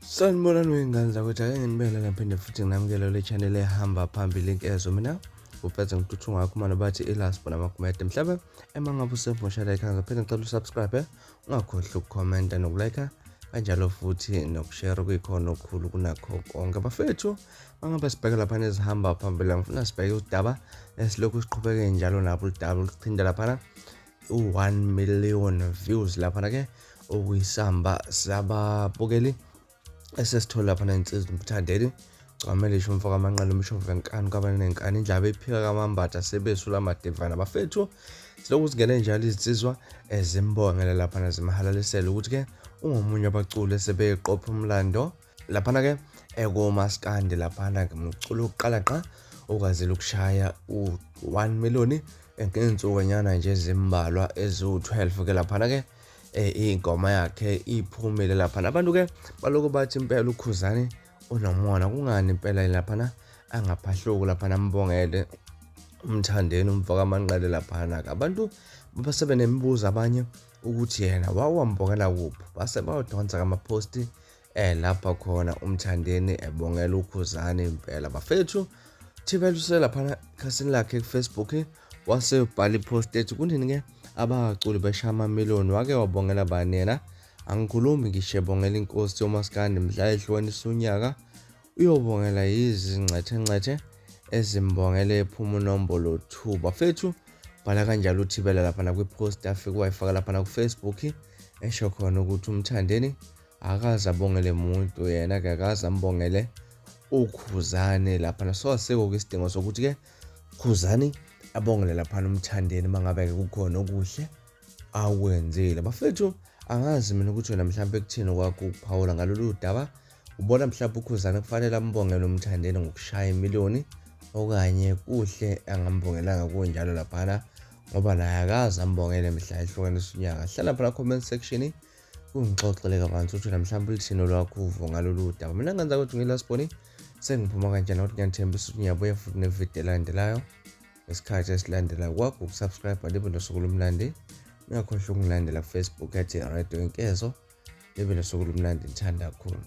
Sanibonani wey'ngane zakwethu, ake nginibekele ngaphinde futhi nginamukele le channel ehamba phambili inkezo. Mina uphethe ngituthu ngakho manje bathi ilast bona magumede mhlawumbe ema ngabe usemusha la ekhaya ngaphinde ngicela usubscribe, ungakhohlwa ukukhomenta nokulike kanjalo futhi nokushare kuyikhona okukhulu kunakho konke. Bafethu mangabe sibheke lapha nezihamba phambili ngifuna sibheke udaba esilokhu siqhubeke njalo nabo udaba oluchinda lapha u1 million views lapha ke okuyisamba sababukeli esesithola lapha insizwa umthandeli camele isho umfaka amanqalo umshovu enkani kwabanenkani indaba ephika kamambatha sebesula amadevana. Bafethu silokhu singene njalo izinsizwa ezimbongela lapha nazimhalalisela ukuthi ke ungomunye abaculi esebeqopha umlando lapha ke ekomaskandi lapha ke umculo oqala qa okwazile ukushaya u1 million ngensukwanyana nje ezimbalwa ezu12 ke lapha ke ingoma yakhe iphumile lapha. Abantu ke baloko bathi impela uKhuzani unomona kungani impela lapha angaphahluki lapha nambongele umthandeni umfaka amanqale lapha ke abantu base benemibuzo abanye ukuthi yena wawambongela kuphi base bayodonsa kama-post lapha khona umthandeni ebongela uKhuzani impela. Bafethu thibeluse lapha khasini lakhe ku-Facebook wase ubhala ipost ethi kunini ke abaculi beshama million wake wabongela bani yena angikhulumi ngisho ebongela inkosi yomaskandi mhla ehlukanisa unyaka uyobongela izingcethe ezimbongele ephuma unombolo 2. Bafethu bhala kanjalo uthibela lapha kwi-post afike wayifaka lapha ku-Facebook esho khona ukuthi umthandeni akaze abongele umuntu yena ke akaze ambongele uKhuzani lapha so asekho isidingo sokuthi ke Khuzani abongele lapha umthandeni mangabe ke kukhona okuhle akwenzile. Bafethu angazi mina ukuthi wena mhlawumbe ekuthini kwakho ukuphawula ngalolu daba ubona mhlawumbe uKhuzani kufanele ambongele umthandeni ngokushaya imiliyoni okanye kuhle angambongelanga kunjalo lapha ngoba naye akaze ambongele mhla ehlukanisa unyaka. Hlala lapha comment section ungixoxele kabanzi ukuthi mhlawumbe ulithini lwakho uvo ngalolu daba. Mina ngenza ukuthi ngilasiboni sengiphuma kanjani ukuthi ngiyathembisa ukuthi ngiyabuya futhi nevideo elandelayo esikhathi esilandela kwakho ukusubscribe libe nosuku lumnandi. Ungakhohlwa ukungilandela ku-Facebook @Radio Inkezo libe nosuku lumnandi ngithanda kakhulu.